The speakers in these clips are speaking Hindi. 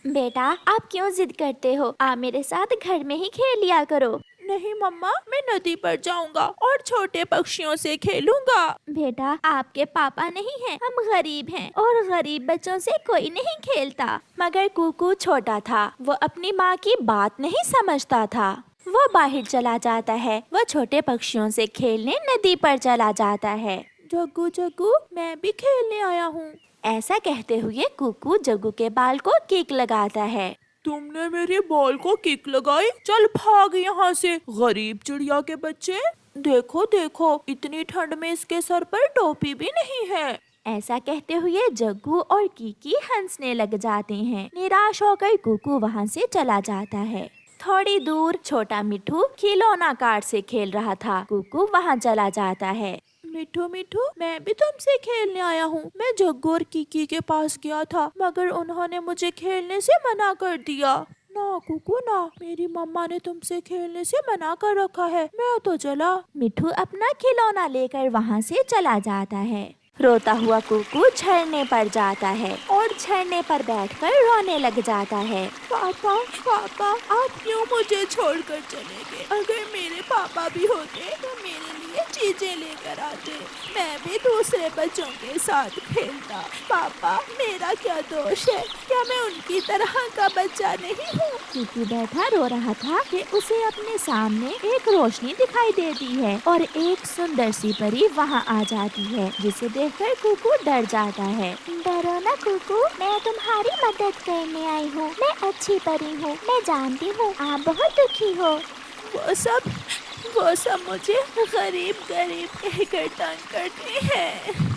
बेटा आप क्यों जिद करते हो? आप मेरे साथ घर में ही खेल लिया करो। नहीं मम्मा, मैं नदी पर जाऊंगा और छोटे पक्षियों से खेलूंगा। बेटा आपके पापा नहीं हैं, हम गरीब हैं और गरीब बच्चों से कोई नहीं खेलता। मगर कुकू छोटा था, वो अपनी माँ की बात नहीं समझता था। वो बाहर चला जाता है, वो छोटे पक्षियों से खेलने नदी पर चला जाता है। जग्गू जग्गू, मैं भी खेलने आया हूँ। ऐसा कहते हुए कुकू जग्गू के बाल को किक लगाता है। तुमने मेरे बॉल को किक लगाई, चल भाग यहाँ से गरीब चिड़िया के बच्चे। देखो देखो, इतनी ठंड में इसके सर पर टोपी भी नहीं है। ऐसा कहते हुए जग्गू और कीकी हंसने लग जाते हैं। निराश होकर कुकू वहाँ से चला जाता है। थोड़ी दूर छोटा मिठू खिलौना कार से खेल रहा था। कुकू वहाँ चला जाता है। मिठू मिठू, मैं भी तुमसे खेलने आया हूँ। मैं जग्गू और कीकी के पास गया था, मगर उन्होंने मुझे खेलने से मना कर दिया। ना कुकू ना, मेरी मम्मा ने तुमसे खेलने से मना कर रखा है। मैं तो चला। मिठू अपना खिलौना लेकर वहाँ से चला जाता है। रोता हुआ कुकू झरने पर जाता है और झरने पर बैठकर रोने लग जाता है। पापा पापा, आप क्यों मुझे छोड़कर चले गए? अगर मेरे पापा भी होते तो मेरे लिए चीजें लेकर आते, मैं भी दूसरे बच्चों के साथ खेलता। पापा, मेरा क्या दोष है? क्या मैं उनकी तरह का बच्चा नहीं हूँ? कुकू बैठा रो रहा था कि उसे अपने सामने एक रोशनी दिखाई देती है और एक सुंदर सी परी वहाँ आ जाती है, जिसे देखकर कुकू डर जाता है। डरो ना कुकू, मैं तुम्हारी मदद करने आई हूँ। मैं अच्छी परी हूँ, मैं जानती हूँ आप बहुत दुखी हो। वो सब मुझे गरीब गरीब कहकर तंग करते हैं।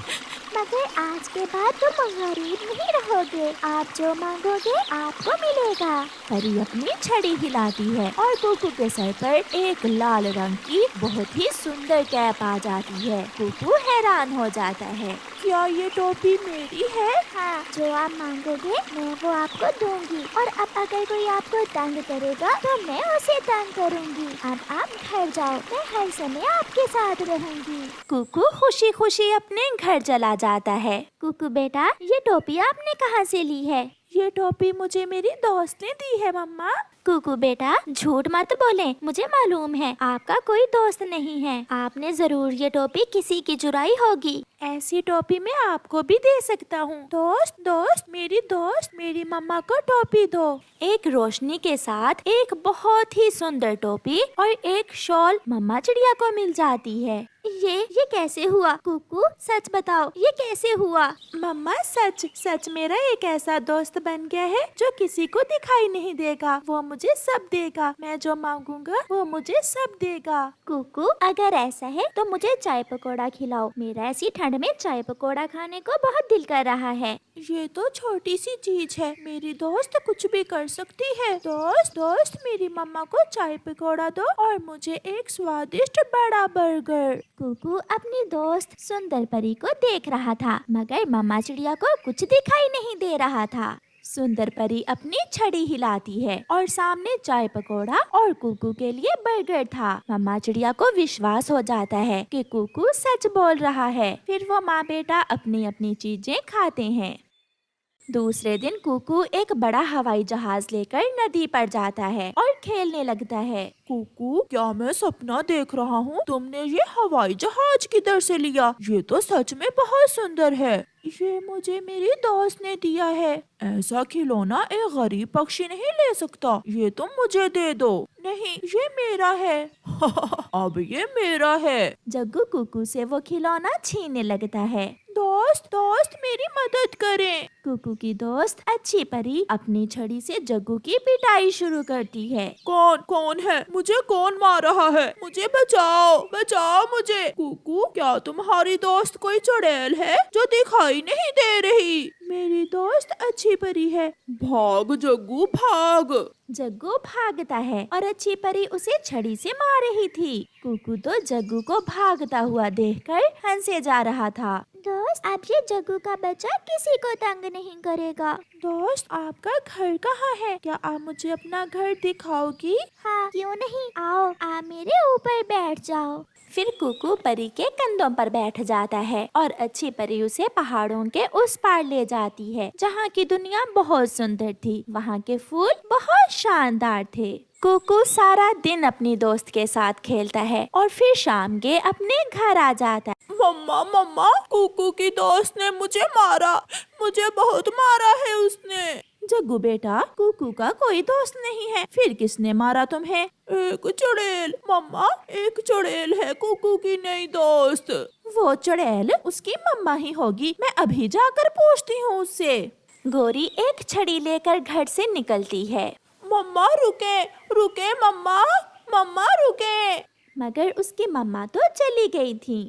मगर आज के बाद तुम गरीब नहीं रहोगे, आप जो मांगोगे आपको मिलेगा। परी अपनी छड़ी हिलाती है और कुकू के सर पर एक लाल रंग की बहुत ही सुंदर कैप आ जाती है। कुकू हैरान हो जाता है। क्या ये टोपी मेरी है? हाँ, जो आप मांगोगे मैं वो आपको दूंगी और अब अगर कोई आपको तंग करेगा तो मैं उसे तंग करूंगी। अब आप घर जाओ, मैं हर समय आपके साथ रहूंगी। कुकू खुशी खुशी अपने घर चला जाता है। कुकू बेटा, ये टोपी आपने कहाँ से ली है? ये टोपी मुझे मेरी दोस्त ने दी है मम्मा। कुकू बेटा झूठ मत बोले, मुझे मालूम है आपका कोई दोस्त नहीं है। आपने जरूर ये टोपी किसी की चुराई होगी। ऐसी टोपी मैं आपको भी दे सकता हूँ। दोस्त दोस्त, मेरी दोस्त, मेरी मम्मा को टोपी दो। एक रोशनी के साथ एक बहुत ही सुंदर टोपी और एक शॉल मम्मा चिड़िया को मिल जाती है। ये कैसे हुआ? कुकू सच बताओ, ये कैसे हुआ? मम्मा, सच सच मेरा एक ऐसा दोस्त बन गया है जो किसी को दिखाई नहीं देगा। वो मुझे सब देगा, मैं जो मांगूंगा वो मुझे सब देगा। कुकू अगर ऐसा है तो मुझे चाय पकौड़ा खिलाओ। मेरा ऐसी ठंड में चाय पकौड़ा खाने को बहुत दिल कर रहा है। ये तो छोटी सी चीज है, मेरी दोस्त कुछ भी कर सकती है। दोस्त दोस्त, मेरी मम्मा को चाय पकौड़ा दो और मुझे एक स्वादिष्ट बड़ा बर्गर। कुकू अपनी दोस्त सुंदर परी को देख रहा था, मगर मम्मा चिड़िया को कुछ दिखाई नहीं दे रहा था। सुंदर परी अपनी छड़ी हिलाती है और सामने चाय पकौड़ा और कुकू के लिए बर्गर था। मम्मा चिड़िया को विश्वास हो जाता है कि कुकू सच बोल रहा है। फिर वो माँ बेटा अपनी अपनी चीजें खाते हैं। दूसरे दिन कुकू एक बड़ा हवाई जहाज लेकर नदी पर जाता है और खेलने लगता है। कुकू, क्या मैं सपना देख रहा हूँ? तुमने ये हवाई जहाज किधर से लिया? ये तो सच में बहुत सुंदर है। ये मुझे मेरी दोस्त ने दिया है। ऐसा खिलौना एक गरीब पक्षी नहीं ले सकता। ये तुम मुझे दे दो। नहीं, ये मेरा है। अब ये मेरा है। जग्गू कुकू से वो खिलौना छीनने लगता है। दोस्त दोस्त, मेरी मदद करें। कुकू की दोस्त अच्छी परी अपनी छड़ी से जग्गू की पिटाई शुरू करती है। कौन कौन है? मुझे कौन मार रहा है? मुझे बचाओ, बचाओ मुझे। कुकू, क्या तुम्हारी दोस्त कोई चुड़ैल है जो दिखाई नहीं दे रही? मेरी दोस्त अच्छी परी है। भाग जग्गू भाग। जग्गू भागता है और अच्छी परी उसे छड़ी से मार रही थी। कुकू तो जग्गू को भागता हुआ देखकर हंसे जा रहा था। दोस्त, अब ये जग्गू का बच्चा किसी को तंग नहीं करेगा। दोस्त, आपका घर कहाँ है? क्या आप मुझे अपना घर दिखाओगी? हाँ, क्यों नहीं, आओ आप मेरे ऊपर बैठ जाओ। फिर कुकू परी के कंधों पर बैठ जाता है और अच्छी परी उसे पहाड़ों के उस पार ले जाती है जहाँ की दुनिया बहुत सुंदर थी। वहाँ के फूल बहुत शानदार थे। कुकू सारा दिन अपनी दोस्त के साथ खेलता है और फिर शाम के अपने घर आ जाता है। मम्मा मम्मा, कुकू की दोस्त ने मुझे मारा, मुझे बहुत मारा है उसने। जग्गू बेटा, कुकू का कोई दोस्त नहीं है, फिर किसने मारा तुम्हें? एक चुड़ैल मम्मा, एक चुड़ैल है कुकू की नई दोस्त। वो चुड़ैल उसकी मम्मा ही होगी, मैं अभी जाकर पूछती हूँ उससे। गोरी एक छड़ी लेकर घर से निकलती है। मम्मा रुके रुके, मम्मा मम्मा रुके। मगर उसकी मम्मा तो चली गई थी।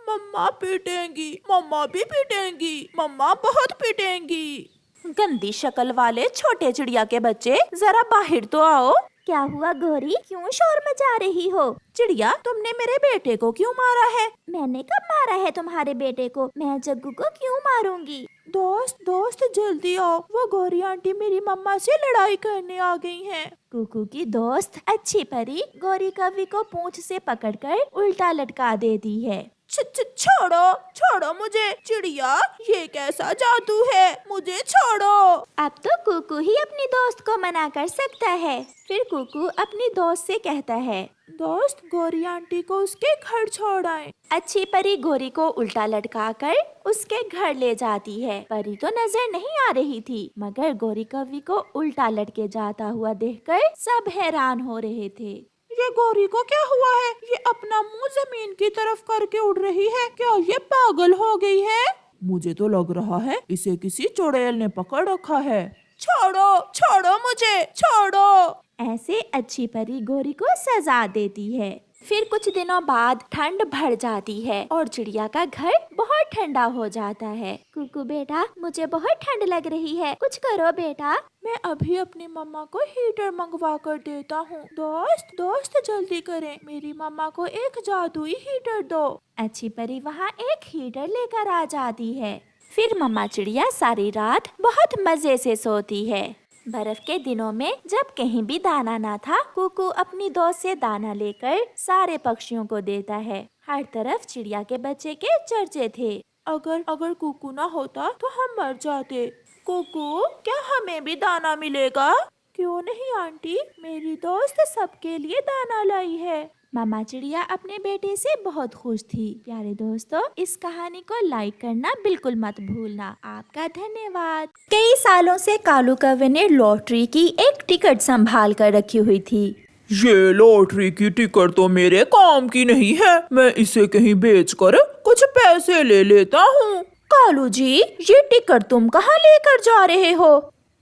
मम्मा पीटेंगी, मम्मा भी पीटेंगी, मम्मा बहुत पीटेंगी। गंदी शक्ल वाले छोटे चिड़िया के बच्चे, जरा बाहर तो आओ। क्या हुआ गोरी, क्यों शोर मचा रही हो? चिड़िया, तुमने मेरे बेटे को क्यों मारा है? मैंने कब मारा है तुम्हारे बेटे को? मैं जग्गू को क्यों मारूंगी? दोस्त जल्दी आओ, वो गौरी आंटी मेरी मम्मा से लड़ाई करने आ गई हैं। कुकू की दोस्त अच्छी परी गौरी कवि को पूंछ से पकड़कर उल्टा लटका देती है। छोड़ो छोड़ो मुझे। चिड़िया, ये कैसा जादू है, मुझे छोड़ो। अब तो कुकू ही अपनी दोस्त को मना कर सकता है। फिर कुकू अपनी दोस्त से कहता है, दोस्त, गौरी आंटी को उसके घर छोड़ आए। अच्छी परी गोरी को उल्टा लटकाकर उसके घर ले जाती है। परी तो नजर नहीं आ रही थी, मगर गोरी कवि को उल्टा लटके जाता हुआ देखकर सब हैरान हो रहे थे। ये गौरी को क्या हुआ है? ये अपना मुंह जमीन की तरफ करके उड़ रही है, क्या ये पागल हो गई है? मुझे तो लग रहा है इसे किसी चुड़ैल ने पकड़ रखा है। छोड़ो छोड़ो मुझे, छोड़ो। ऐसे अच्छी परी गोरी को सजा देती है। फिर कुछ दिनों बाद ठंड बढ़ जाती है और चिड़िया का घर बहुत ठंडा हो जाता है। कुकू बेटा, मुझे बहुत ठंड लग रही है, कुछ करो बेटा। मैं अभी अपनी मम्मा को हीटर मंगवा कर देता हूँ। दोस्त जल्दी करें, मेरी मम्मा को एक जादुई हीटर दो। अच्छी परी वहाँ एक हीटर लेकर आ जाती है। फिर मम्मा चिड़िया सारी रात बहुत मजे से सोती है। बर्फ के दिनों में जब कहीं भी दाना ना था, कुकू अपनी दोस्त से दाना लेकर सारे पक्षियों को देता है। हर तरफ चिड़िया के बच्चे के चर्चे थे। अगर कुकू ना होता तो हम मर जाते। कुकू, क्या हमें भी दाना मिलेगा? क्यों नहीं आंटी, मेरी दोस्त सबके लिए दाना लाई है। मामा चिड़िया अपने बेटे से बहुत खुश थी। प्यारे दोस्तों, इस कहानी को लाइक करना बिल्कुल मत भूलना। आपका धन्यवाद। कई सालों से कालू कौवे ने लॉटरी की एक टिकट संभाल कर रखी हुई थी। ये लॉटरी की टिकट तो मेरे काम की नहीं है, मैं इसे कहीं बेचकर कुछ पैसे ले लेता हूँ। कालू जी, ये टिकट तुम कहाँ लेकर जा रहे हो?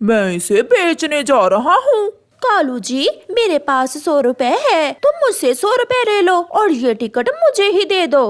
मैं इसे बेचने जा रहा हूँ। कालू जी, मेरे पास 100 रुपए है, तुम मुझसे 100 रुपए ले लो और ये टिकट मुझे ही दे दो।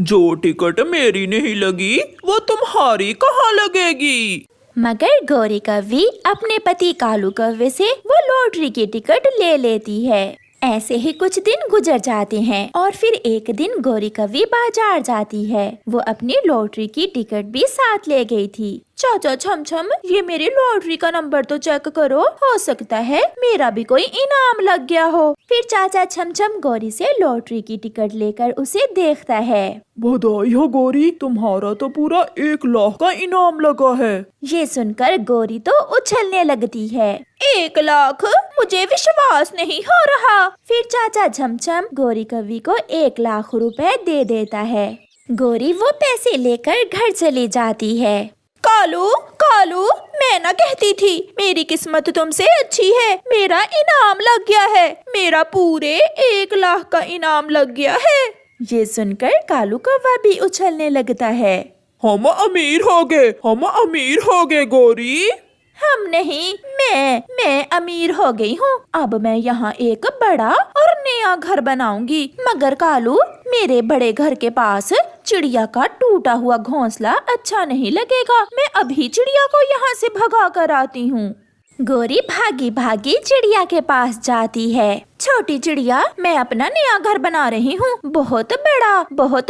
जो टिकट मेरी नहीं लगी वो तुम्हारी कहाँ लगेगी? मगर गौरी कौवी अपने पति कालू कौवे से वो लॉटरी की टिकट ले लेती है। ऐसे ही कुछ दिन गुजर जाते हैं और फिर एक दिन गौरी कौवी बाजार जाती है। वो अपनी लॉटरी की टिकट भी साथ ले गई थी। चाचा छमछम, ये मेरी लॉटरी का नंबर तो चेक करो, हो सकता है मेरा भी कोई इनाम लग गया हो। फिर चाचा छमछम गौरी से लॉटरी की टिकट लेकर उसे देखता है। बधाई हो गौरी, तुम्हारा तो पूरा 1 लाख का इनाम लगा है। ये सुनकर गौरी तो उछलने लगती है। 1 लाख? मुझे विश्वास नहीं हो रहा। फिर चाचा छमछम गौरी कवि को 1 लाख रुपए दे देता है। गौरी वो पैसे लेकर घर चली जाती है। कालू, मैं ना कहती थी मेरी किस्मत तुमसे अच्छी है, मेरा इनाम लग गया है, मेरा पूरे 1 लाख का इनाम लग गया है। ये सुनकर कालू कौवा भी उछलने लगता है। हम अमीर हो गए गौरी। हम नहीं, मैं अमीर हो गई हूँ। अब मैं यहाँ एक बड़ा और नया घर बनाऊंगी। मगर कालू, मेरे बड़े घर के पास चिड़िया का टूटा हुआ घोंसला अच्छा नहीं लगेगा। मैं अभी चिड़िया को यहाँ से भगा कर आती हूँ। गोरी भागी भागी चिड़िया के पास जाती है। छोटी चिड़िया, मैं अपना नया घर बना रही हूँ। बहुत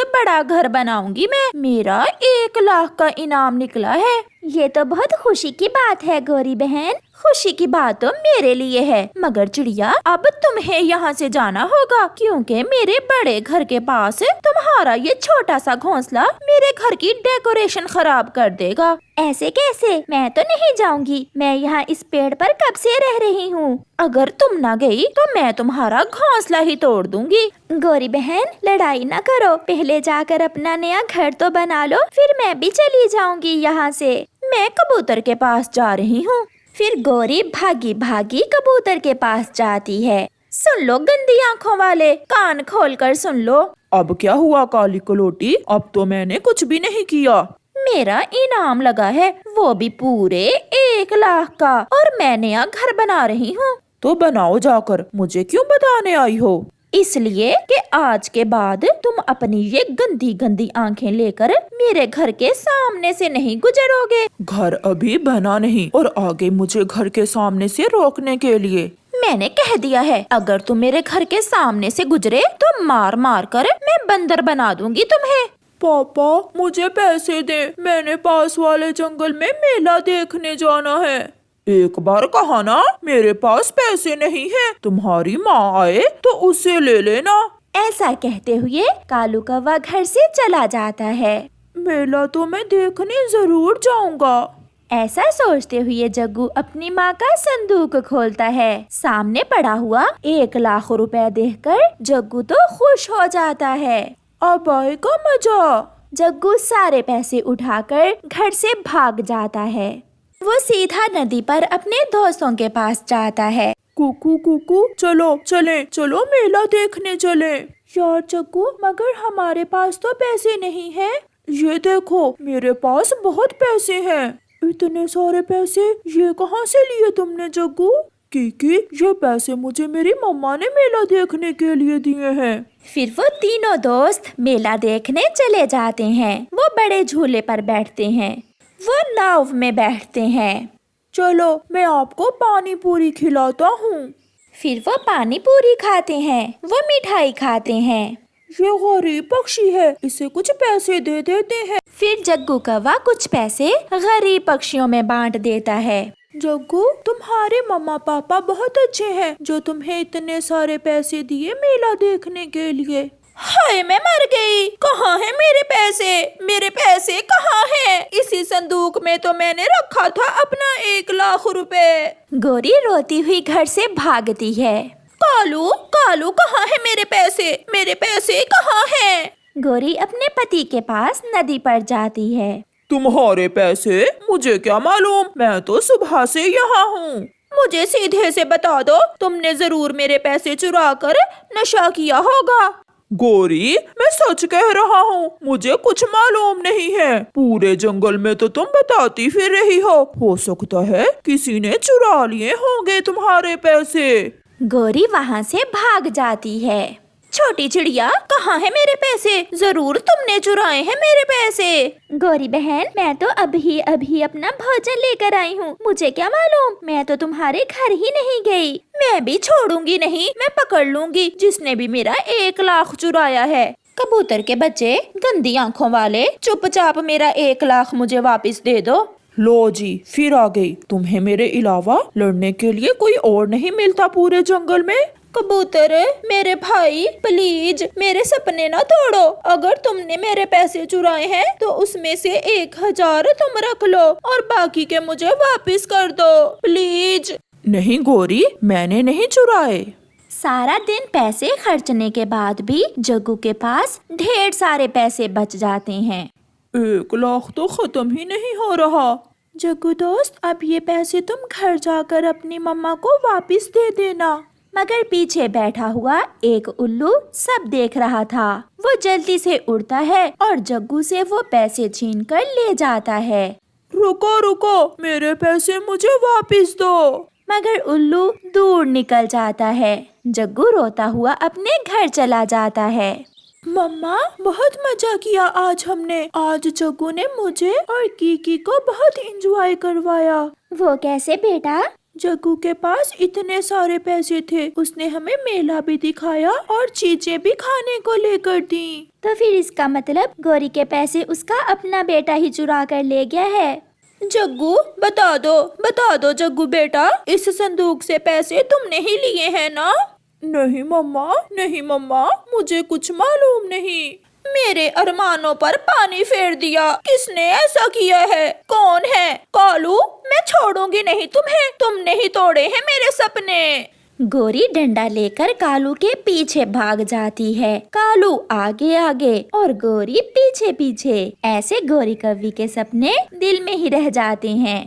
बड़ा घर बनाऊंगी मैं। मेरा 1 लाख का इनाम निकला है। ये तो बहुत खुशी की बात है गौरी बहन। खुशी की बात तो मेरे लिए है, मगर चिड़िया अब तुम्हें यहाँ से जाना होगा, क्योंकि मेरे बड़े घर के पास तुम्हारा ये छोटा सा घोंसला मेरे घर की डेकोरेशन खराब कर देगा। ऐसे कैसे? मैं तो नहीं जाऊंगी। मैं यहाँ इस पेड़ पर कब से रह रही हूँ। अगर तुम ना गई तो मैं तुम्हारा घोंसला ही तोड़ दूंगी। गौरी बहन, लड़ाई ना करो, पहले जाकर अपना नया घर तो बना लो, फिर मैं भी चली जाऊंगी यहाँ से। मैं कबूतर के पास जा रही हूँ। फिर गौरी भागी भागी कबूतर के पास जाती है। सुन लो गंदी आँखों वाले, कान खोलकर सुन लो। अब क्या हुआ काली कलोटी? अब तो मैंने कुछ भी नहीं किया। मेरा इनाम लगा है, वो भी पूरे 1 लाख का, और मैं नया घर बना रही हूँ। तो बनाओ जाकर, मुझे क्यों बताने आई हो? इसलिए कि आज के बाद तुम अपनी ये गंदी गंदी आंखें लेकर मेरे घर के सामने से नहीं गुजरोगे। घर अभी बना नहीं और आगे मुझे घर के सामने से रोकने के लिए। मैंने कह दिया है, अगर तुम मेरे घर के सामने से गुजरे तो मार मार कर मैं बंदर बना दूंगी तुम्हें। पापा मुझे पैसे दे, मैंने पास वाले जंगल में मेला देखने जाना है। एक बार कहा ना, मेरे पास पैसे नहीं है। तुम्हारी माँ आए तो उससे ले लेना। ऐसा कहते हुए कालू कौवा घर से चला जाता है। मेला तो मैं देखने जरूर जाऊंगा। ऐसा सोचते हुए जग्गू अपनी माँ का संदूक खोलता है। सामने पड़ा हुआ 1 लाख रुपए देखकर जग्गू तो खुश हो जाता है। अब आएगा मजा। जग्गू सारे पैसे उठाकर घर से भाग जाता है। वो सीधा नदी पर अपने दोस्तों के पास जाता है। कुकू कुकू, चलो चले, चलो मेला देखने चले। यार जग्गू, मगर हमारे पास तो पैसे नहीं है। ये देखो मेरे पास बहुत पैसे हैं। इतने सारे पैसे ये कहाँ से लिए तुमने जग्गू? क्योंकि ये पैसे मुझे मेरी मम्मा ने मेला देखने के लिए दिए हैं। फिर वो तीनों दोस्त मेला देखने चले जाते हैं। वो बड़े झूले पर बैठते हैं, वो नाव में बैठते हैं। चलो मैं आपको पानी पूरी खिलाता हूँ। फिर वो पानी पूरी खाते हैं, वो मिठाई खाते हैं। ये गरीब पक्षी है, इसे कुछ पैसे दे देते हैं। फिर जग्गू कौवा कुछ पैसे गरीब पक्षियों में बांट देता है। जग्गू, तुम्हारे मम्मा पापा बहुत अच्छे हैं जो तुम्हें इतने सारे पैसे दिए मेला देखने के लिए। हाय मैं मर गई। कहाँ है मेरे पैसे? मेरे पैसे कहाँ हैं? इसी संदूक में तो मैंने रखा था अपना 1 लाख रुपए। गौरी रोती हुई घर से भागती है। कालू कालू, कहाँ है मेरे पैसे? मेरे पैसे कहाँ हैं? गौरी अपने पति के पास नदी पर जाती है। तुम्हारे पैसे? मुझे क्या मालूम, मैं तो सुबह से यहाँ हूँ। मुझे सीधे से बता दो, तुमने जरूर मेरे पैसे चुरा कर नशा किया होगा। गौरी, मैं सच कह रहा हूँ, मुझे कुछ मालूम नहीं है। पूरे जंगल में तो तुम बताती फिर रही हो सकता है किसी ने चुरा लिए होंगे तुम्हारे पैसे। गौरी वहाँ से भाग जाती है। छोटी चिड़िया, कहाँ है मेरे पैसे? जरूर तुमने चुराए हैं मेरे पैसे। गौरी बहन, मैं तो अभी अपना भोजन लेकर आई हूँ, मुझे क्या मालूम? मैं तो तुम्हारे घर ही नहीं गई। मैं भी छोड़ूंगी नहीं, मैं पकड़ लूंगी जिसने भी मेरा 1 लाख चुराया है। कबूतर के बच्चे, गंदी आँखों वाले, चुपचाप मेरा 1 लाख मुझे वापस दे दो। लो जी, फिर आ गई। तुम्हें मेरे अलावा लड़ने के लिए कोई और नहीं मिलता पूरे जंगल में? कबूतर मेरे भाई, प्लीज मेरे सपने ना तोड़ो। अगर तुमने मेरे पैसे चुराए हैं तो उसमें से 1000 तुम रख लो और बाकी के मुझे वापस कर दो प्लीज। नहीं गौरी, मैंने नहीं चुराए। सारा दिन पैसे खर्चने के बाद भी जग्गू के पास ढेर सारे पैसे बच जाते हैं। 1 लाख तो खत्म ही नहीं हो रहा। जग्गू दोस्त, अब ये पैसे तुम घर जाकर अपनी मम्मा को वापस दे देना। मगर पीछे बैठा हुआ एक उल्लू सब देख रहा था। वो जल्दी से उड़ता है और जग्गू से वो पैसे छीनकर ले जाता है। रुको रुको, मेरे पैसे मुझे वापस दो। मगर उल्लू दूर निकल जाता है। जग्गू रोता हुआ अपने घर चला जाता है। मम्मा, बहुत मजा किया आज हमने। आज जग्गू ने मुझे और कीकी को बहुत एंजॉय करवाया। वो कैसे बेटा? जग्गू के पास इतने सारे पैसे थे, उसने हमें मेला भी दिखाया और चीजें भी खाने को लेकर दी। तो फिर इसका मतलब गौरी के पैसे उसका अपना बेटा ही चुरा कर ले गया है। जग्गू बता दो जग्गू बेटा, इस संदूक से पैसे तुमने ही लिए हैं ना? नहीं मम्मा, मुझे कुछ मालूम नहीं। मेरे अरमानों पर पानी फेर दिया, किसने ऐसा किया है? कौन है? कालू, मैं छोड़ूंगी नहीं तुम्हें, तुमने ही तोड़े हैं मेरे सपने। गोरी डंडा लेकर कालू के पीछे भाग जाती है। कालू आगे आगे और गोरी पीछे पीछे। ऐसे गोरी कौवी के सपने दिल में ही रह जाते हैं।